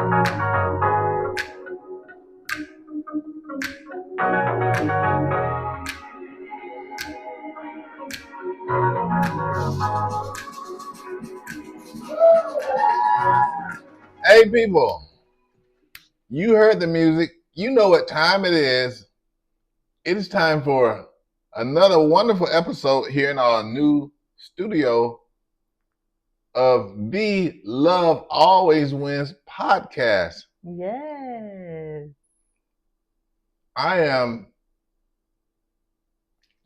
Hey, people, you heard the music. You know what time it is. It is time for another wonderful episode here in our new studio of the Love Always Wins podcast. Yes. I am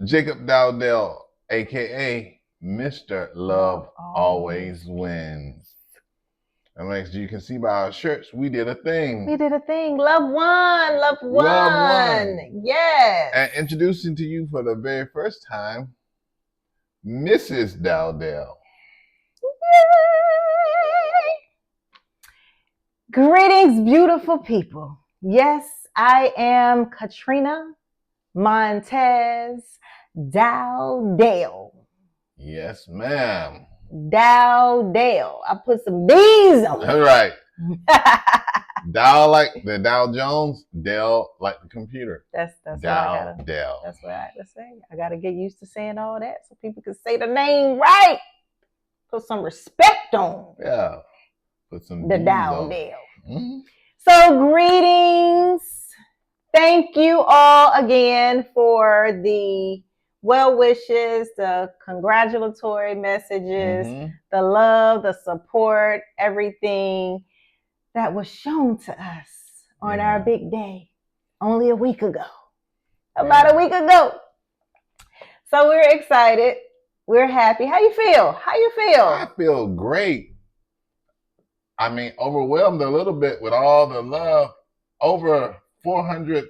Jacob Dowdell, aka Mr. Love Always Wins. And as you can see by our shirts, we did a thing. We did a thing. Love one. Love one. Love one. Yes. And introducing to you for the very first time, Mrs. Dowdell. Greetings, beautiful people. Yes, I am Katrina Montez Dowdell. Yes, ma'am. Dowdell. I put some D's on it. All right. Dow like the Dow Jones, Dell like the computer. That's Dow, what Dell. That's what I have to say. I gotta get used to saying all that so people can say the name right. Put some respect on. Yeah. Put some the D's Dowdell. Mm-hmm. So greetings. Thank you all again for the well wishes, the congratulatory messages, the love, the support, everything that was shown to us on our big day only a week ago. About a week ago. So we're excited. We're happy. How you feel? I feel great. I mean, overwhelmed a little bit with all the love. Over 400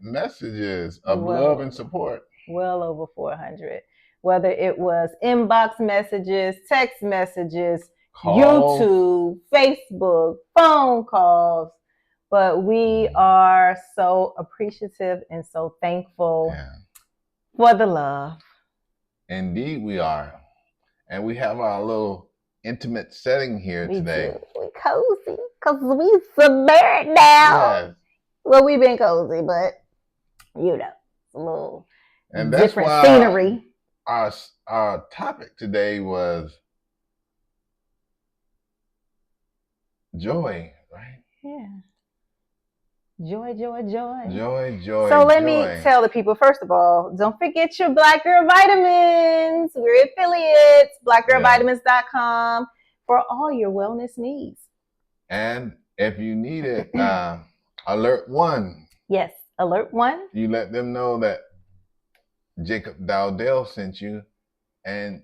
messages of love and support. Well over 400. Whether it was inbox messages, text messages, calls, YouTube, Facebook, phone calls. But we are so appreciative and so thankful for the love. Indeed we are. And we have our little intimate setting here today. We're cozy because we submerged now. Yes. Well, we've been cozy, but you know, a little and that's different why scenery. Our topic today was joy, right? Yeah. Joy, joy, joy. Joy, joy, So let me tell the people, first of all, don't forget your Black Girl Vitamins. We're affiliates, blackgirlvitamins.com for all your wellness needs. And if you need it, Alert One. Yes, Alert One. You let them know that Jacob Dowdell sent you and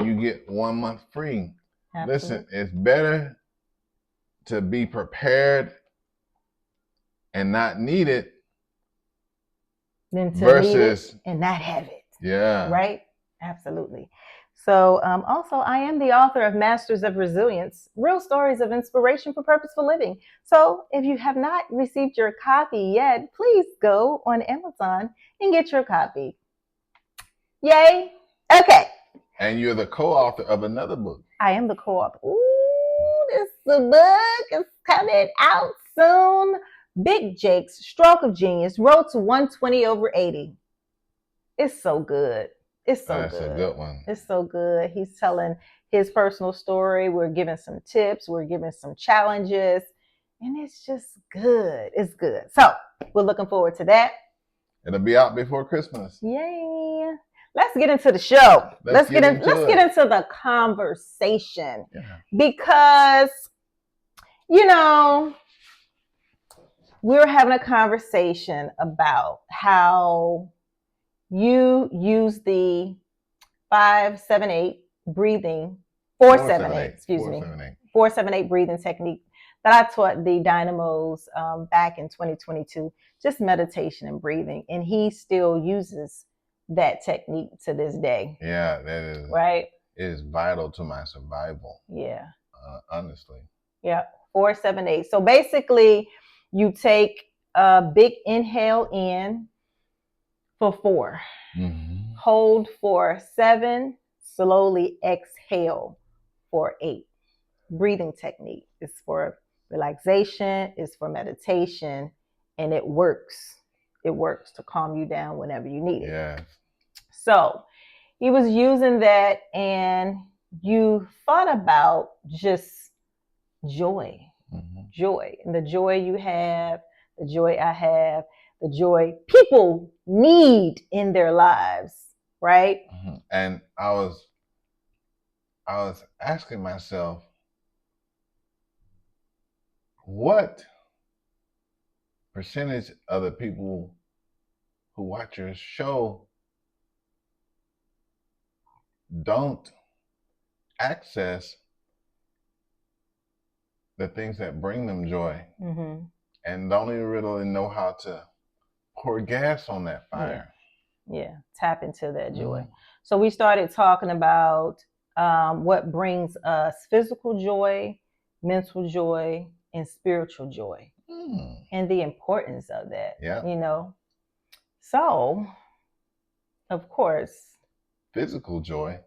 you get 1 month free. Absolutely. Listen, it's better to be prepared and not need it than to versus need it and not have it. Yeah. Right? Absolutely. So also, I am the author of Masters of Resilience, Real Stories of Inspiration for Purposeful Living. So if you have not received your copy yet, please go on Amazon and get your copy. Yay. Okay. And you're the co-author of another book. I am the co-author. Ooh, this book is coming out soon. Big Jake's Stroke of Genius, Road to 120 over 80. It's so good. It's so good. That's a good one. It's so good. He's telling his personal story. We're giving some tips. We're giving some challenges. And it's just good. It's good. So we're looking forward to that. It'll be out before Christmas. Yay. Let's get into the show. Let's get into the conversation. Yeah. Because, you know, we're having a conversation about how you use the 5-7-8 breathing, 4-7-8 breathing technique that I taught the Dynamos back in 2022, just meditation and breathing. And he still uses that technique to this day. Yeah, that is right. It is vital to my survival. Yeah. Honestly. Yeah. 4-7-8. So basically, you take a big inhale in for 4. Mm-hmm. Hold for 7. Slowly exhale for 8. Breathing technique is for Relaxation is for meditation, and it works. It works to calm you down whenever you need it. Yeah. So he was using that, and you thought about just joy, joy, and the joy you have, the joy I have, the joy people need in their lives, right? And I was asking myself, what percentage of the people who watch your show don't access the things that bring them joy, and don't even really know how to pour gas on that fire? Yeah, tap into that joy. So we started talking about what brings us physical joy, mental joy, and spiritual joy, and the importance of that. You know, so of course, physical joy.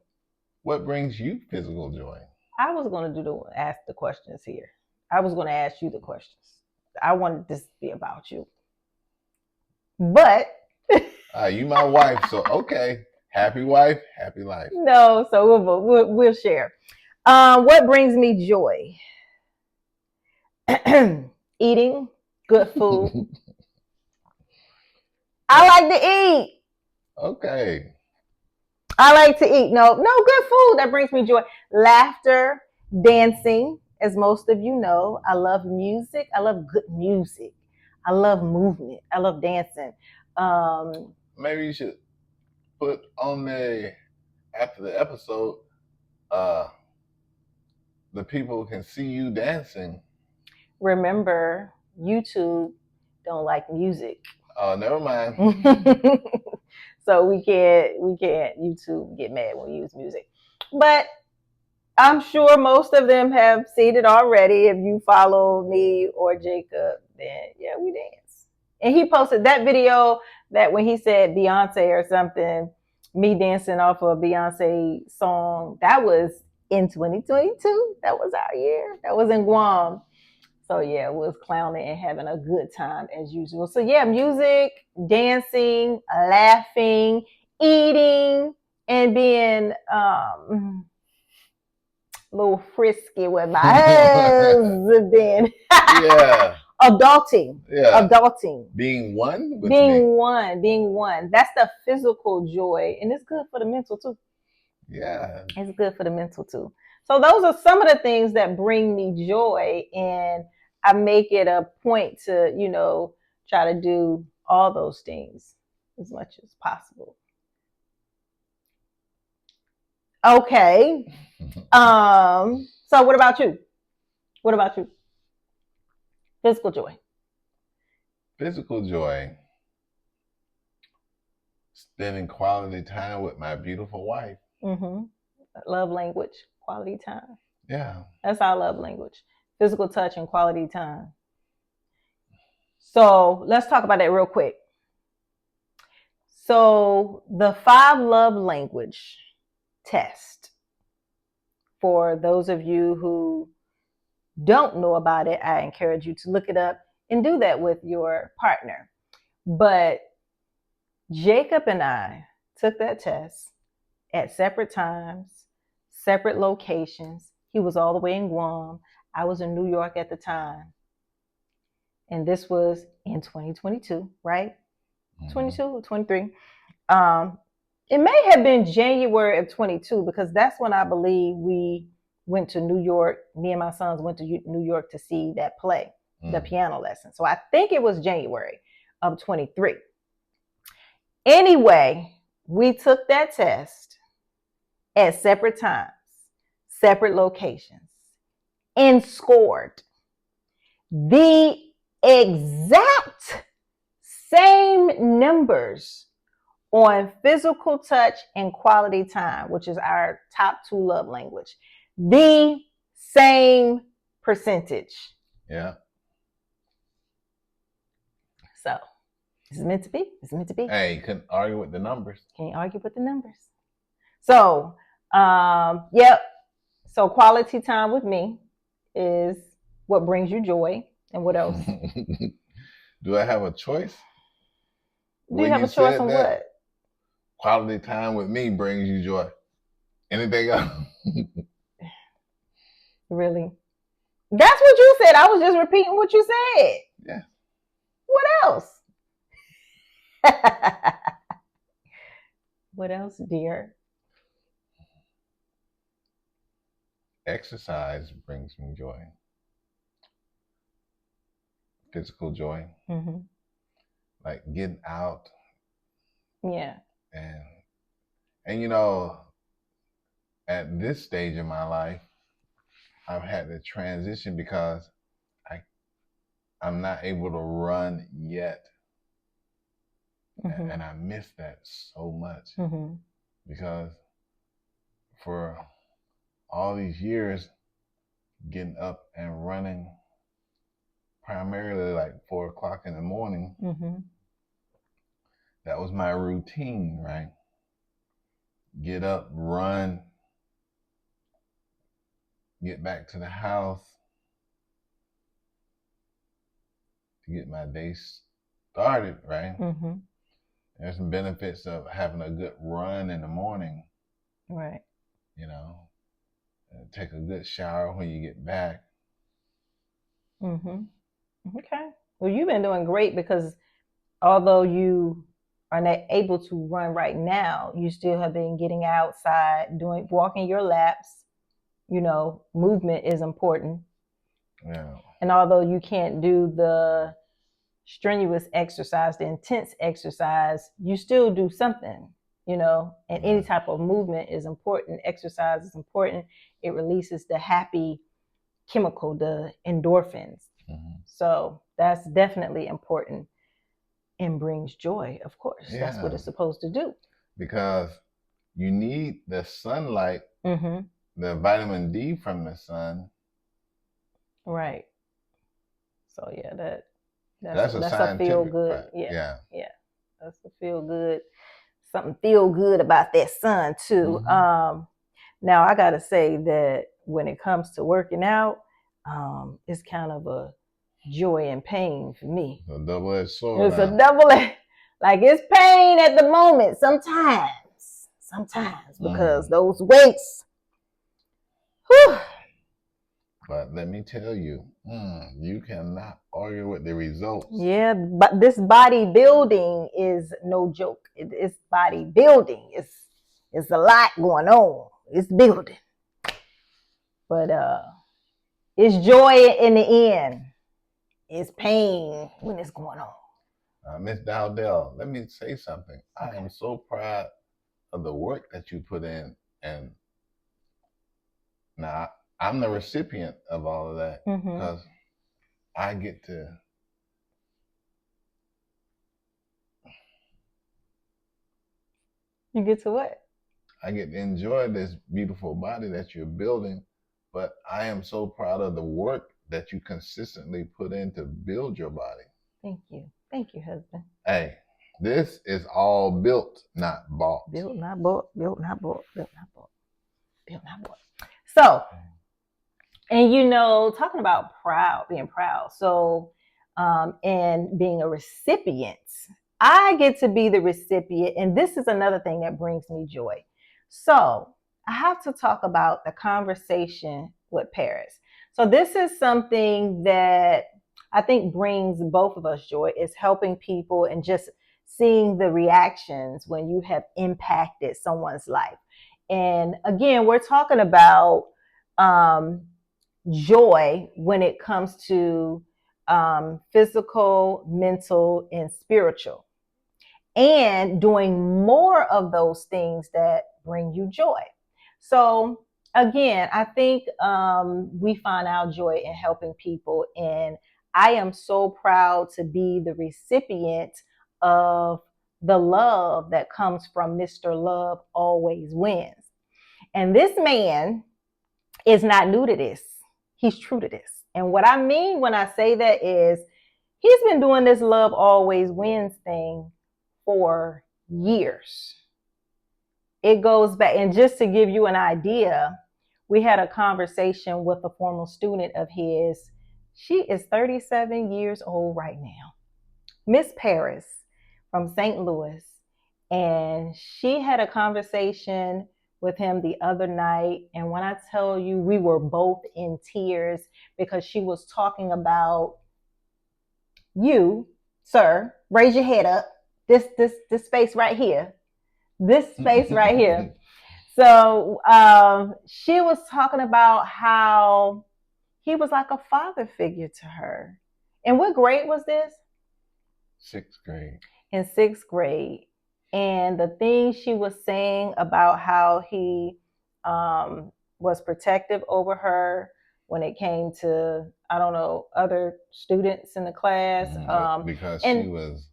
What brings you physical joy? I was going to ask the questions here. I was going to ask you the questions. I wanted this to be about you, but you my wife, so okay. Happy wife, happy life. No, so we'll share. What brings me joy? Eating good food. I like to eat. Okay. I like to eat. No, good food that brings me joy. Laughter, dancing, as most of you know. I love music. I love good music. I love movement. I love dancing. Maybe you should put on after the episode, the people can see you dancing. Remember, YouTube don't like music. Oh, never mind. So we can't YouTube get mad when we use music. But I'm sure most of them have seen it already. If you follow me or Jacob, then yeah, we dance. And he posted that video that when he said Beyonce or something, me dancing off of a Beyonce song, that was in 2022. That was our year. That was in Guam. So yeah, was clowning and having a good time as usual. So yeah, music, dancing, laughing, eating, and being a little frisky with my husband. Yeah. Adulting. Yeah. Adulting. Being one with being one. That's the physical joy. And it's good for the mental too. Yeah. It's good for the mental too. So those are some of the things that bring me joy, and I make it a point to, try to do all those things as much as possible. Okay. So what about you? What about you? Physical joy. Physical joy. Spending quality time with my beautiful wife. Love language, quality time. Yeah. That's our love language. Physical touch and quality time. So let's talk about that real quick. So the 5 love language test, for those of you who don't know about it, I encourage you to look it up and do that with your partner. But Jacob and I took that test at separate times, separate locations. He was all the way in Guam. I was in New York at the time. And this was in 2022, right? 22 or 23. It may have been January of 22, because that's when I believe we went to New York. Me and my sons went to New York to see that play, the piano lesson. So I think it was January of 23. Anyway, we took that test at separate times, separate locations, and scored the exact same numbers on physical touch and quality time, which is our top 2 love language. The same percentage. Yeah. So it's meant to be. It's meant to be. Hey, you couldn't argue with the numbers. Can't argue with the numbers. So, yep. So quality time with me is what brings you joy, and what else? Do I have a choice? Do you have a choice on what? Quality time with me brings you joy. Anything else? Really? That's what you said. I was just repeating what you said. Yeah. What else? What else, dear? Exercise brings me joy. Physical joy. Mm-hmm. Like getting out. Yeah. And you know, at this stage in my life, I've had to transition because I'm not able to run yet. Mm-hmm. And I miss that so much. Mm-hmm. Because for all these years, getting up and running primarily like 4 o'clock in the morning, mm-hmm. that was my routine, right? Get up, run, get back to the house to get my day started, right? Mm-hmm. There's some benefits of having a good run in the morning. Right. You know, take a good shower when you get back. Mm-hmm. Okay. Well, you've been doing great, because although you are not able to run right now, you still have been getting outside, walking your laps. You know, movement is important. Yeah. And although you can't do the strenuous exercise, the intense exercise, you still do something, you know, and any type of movement is important. Exercise is important. It releases the happy chemical, the endorphins. Mm-hmm. So that's definitely important and brings joy, of course. Yeah. That's what it's supposed to do. Because you need the sunlight, mm-hmm. the vitamin D from the sun. Right. So yeah, that's a feel good. Fact. Yeah. That's a feel good. Something feel good about that sun too. Mm-hmm. Now I gotta say that when it comes to working out, it's kind of a joy and pain for me. It's a double-edged sword. It's a double-edged, like it's pain at the moment sometimes because those weights. Whew. But let me tell you, you cannot argue with the results. Yeah, but this bodybuilding is no joke. It's bodybuilding. It's a lot going on. It's building. But it's joy in the end. It's pain when it's going on. Miss Dowdell, let me say something. Okay. I am so proud of the work that you put in. And now I'm the recipient of all of that, because I get to You get to what? I get to enjoy this beautiful body that you're building, but I am so proud of the work that you consistently put in to build your body. Thank you. Thank you, husband. Hey, this is all built, not bought. Built, not bought. Built, not bought. Built, not bought. Built, not bought. So, and you know, talking about being proud. So, and being a recipient, I get to be the recipient. And this is another thing that brings me joy. So I have to talk about the conversation with Paris. So this is something that I think brings both of us joy, is helping people and just seeing the reactions when you have impacted someone's life. And again, we're talking about joy when it comes to physical, mental, and spiritual, and doing more of those things that bring you joy. So again, I think we find our joy in helping people, and I am so proud to be the recipient of the love that comes from Mr. Love Always Wins. And this man is not new to this. He's true to this. And what I mean when I say that is he's been doing this Love Always Wins thing for years. It goes back, and just to give you an idea, we had a conversation with a former student of his She is 37 years old right now. Miss Paris from St. Louis. And she had a conversation with him the other night. And when I tell you, we were both in tears because she was talking about you, sir. Raise your head up. This space right here. This space right here. So she was talking about how he was like a father figure to her. And what grade was this? Sixth grade. In sixth grade. And the thing she was saying about how he was protective over her when it came to, I don't know, other students in the class. Because she was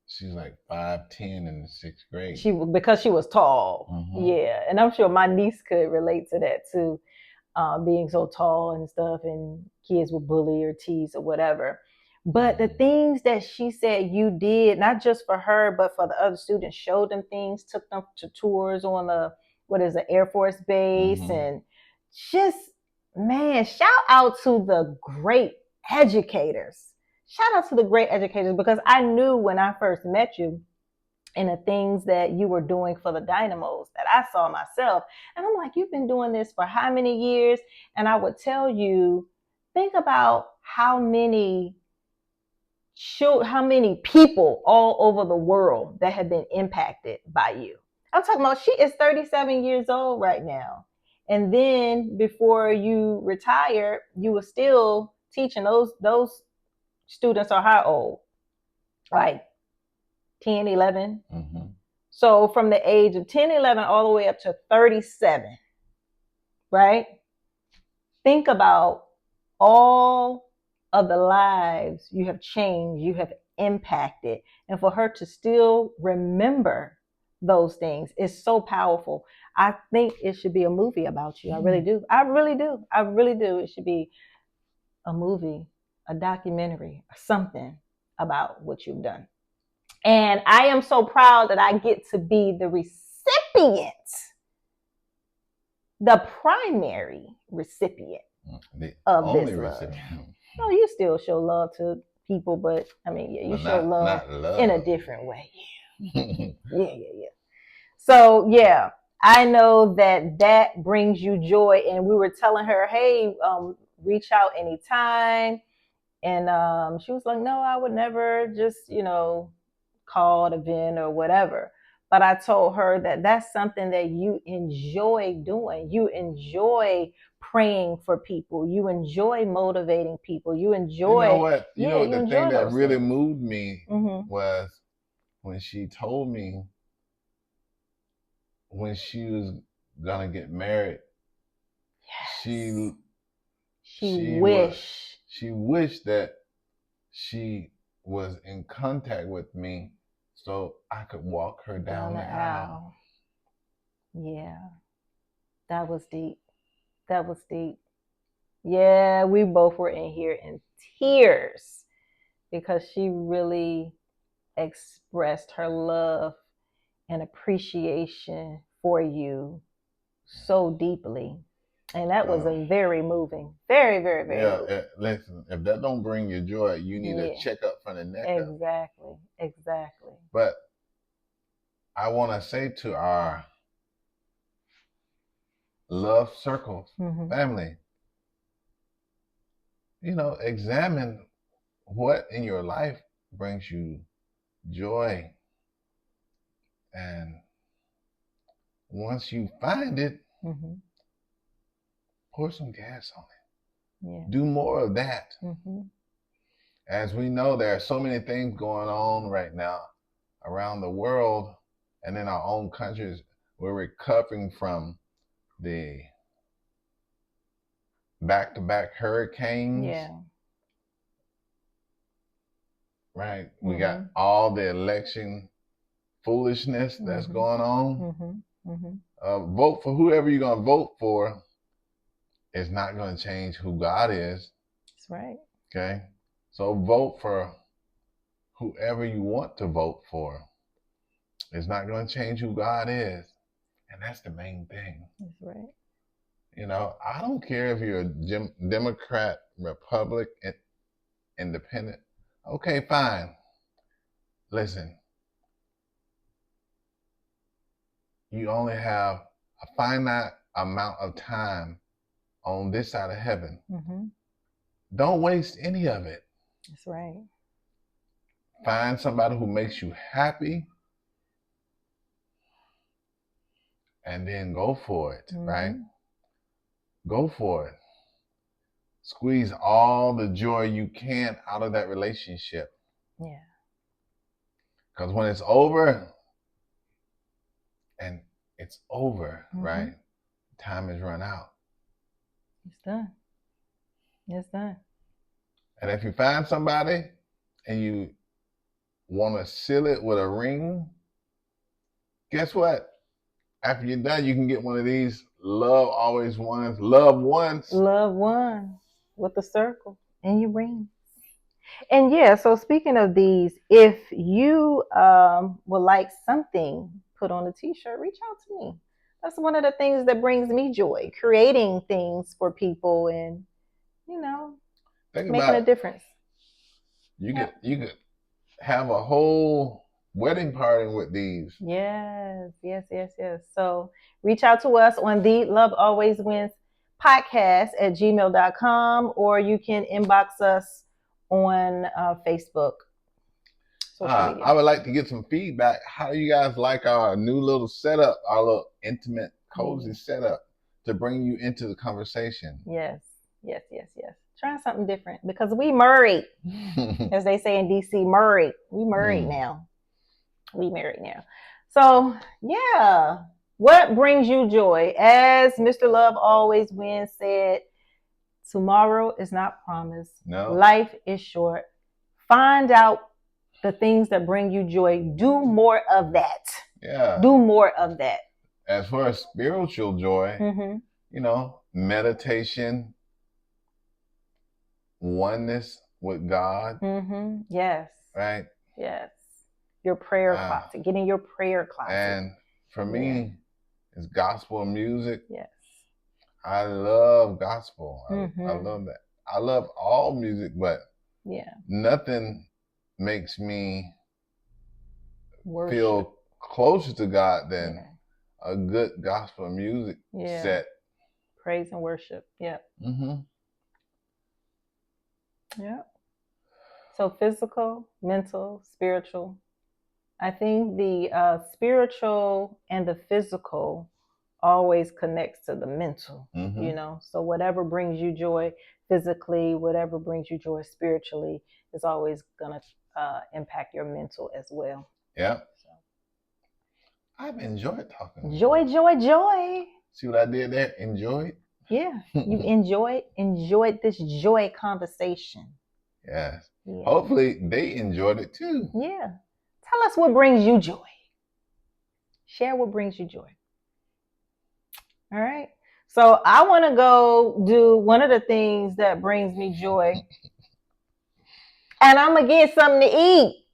she's like 5'10" in the sixth grade. Because she was tall. Yeah. And I'm sure my niece could relate to that too, being so tall and stuff, and kids would bully or tease or whatever. But the things that she said you did, not just for her, but for the other students, showed them things, took them to tours on the Air Force Base. And just, man, shout out to the great educators. Shout out to the great educators, because I knew when I first met you and the things that you were doing for the Dynamos that I saw myself. And I'm like, you've been doing this for how many years? And I would tell you, think about how many people all over the world that have been impacted by you. I'm talking about, she is 37 years old right now. And then before you retired, you were still teaching those students are how old? Like 10, 11. So from the age of 10, 11, all the way up to 37, right? Think about all of the lives you have changed, you have impacted. And for her to still remember those things is so powerful. I think it should be a movie about you. I really do. I really do. I really do. It should be a movie, a documentary, or something about what you've done. And I am so proud that I get to be the recipient, the primary recipient of this love. No, you still show love to people, but I mean, yeah, you show love in a different way. Yeah. So, yeah, I know that brings you joy. And we were telling her, hey, reach out anytime. And she was like, no, I would never just, call an event or whatever. But I told her that that's something that you enjoy doing. You enjoy praying for people. You enjoy motivating people. You enjoy. You know what? The thing that really moved me was when she told me when she was gonna get married. Yes. She wished that she was in contact with me so I could walk her down the aisle. Yeah. That was deep. Yeah, we both were in here in tears because she really expressed her love and appreciation for you so deeply. And that was a very moving, very, very, very moving. Listen, if that don't bring you joy, you need a checkup from the neck up. Exactly. But I want to say to our love circle family, examine what in your life brings you joy. And once you find it, pour some gas on it. Yeah. Do more of that. As we know, there are so many things going on right now around the world and in our own countries. We're recovering from the back-to-back hurricanes. Yeah. Right. We got all the election foolishness that's going on. Vote for whoever you're going to vote for. It's not going to change who God is. That's right. Okay. So vote for whoever you want to vote for. It's not going to change who God is. And that's the main thing. That's right. I don't care if you're a Democrat, Republican, Independent. Okay, fine. Listen, you only have a finite amount of time on this side of heaven. Mm-hmm. Don't waste any of it. That's right. Find somebody who makes you happy and then go for it, right? Go for it. Squeeze all the joy you can out of that relationship. Yeah. Because when it's over, and it's over, right? Time has run out. It's done. It's done. And if you find somebody and you want to seal it with a ring, guess what? After you're done, you can get one of these loved ones with the circle and your ring. And yeah, so speaking of these, if you would like something put on a t-shirt, reach out to me. That's one of the things that brings me joy, creating things for people and, making a difference. You could have a whole wedding party with these. Yes. So reach out to us on the Love Always Wins podcast at gmail.com, or you can inbox us on Facebook. I would like to get some feedback. How do you guys like our new little setup, our little intimate, cozy setup to bring you into the conversation? Yes. Try something different because we married, as they say in DC, married. We married now. So, yeah. What brings you joy? As Mr. Love Always Wins said, tomorrow is not promised. No. Life is short. Find out the things that bring you joy. Do more of that. Yeah. Do more of that. As far as spiritual joy, meditation, oneness with God. Yes. Right? Yes. Your prayer closet. Get in your prayer closet. And for me, it's gospel music. Yes. I love gospel. I love that. I love all music, but nothing makes me feel closer to God than a good gospel music set. Praise and worship. Yeah. Yeah. So physical, mental, spiritual. I think the spiritual and the physical always connects to the mental, So whatever brings you joy physically, whatever brings you joy spiritually is always going to impact your mental as well. Yeah. So. I've enjoyed talking. Joy. See what I did there? Enjoyed? Yeah. You enjoyed this joy conversation. Yes. Yeah. Hopefully they enjoyed it too. Yeah. Tell us what brings you joy. Share what brings you joy. All right. So I want to go do one of the things that brings me joy. And I'm going to get something to eat.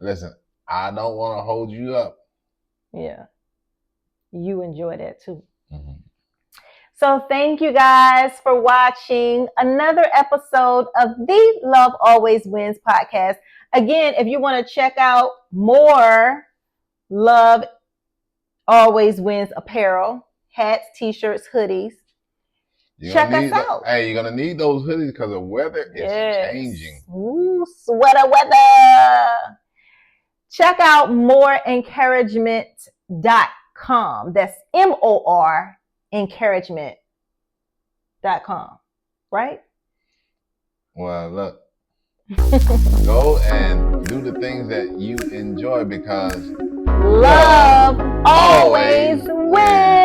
Listen, I don't want to hold you up. Yeah. You enjoy that too. So thank you guys for watching another episode of the Love Always Wins podcast. Again, if you want to check out more Love Always Wins apparel, hats, t-shirts, hoodies, check us out. Hey, you're going to need those hoodies because the weather is changing. Ooh, sweater weather. Check out moreencouragement.com. That's MOR encouragement.com, right? Well, look, go and do the things that you enjoy because love always wins.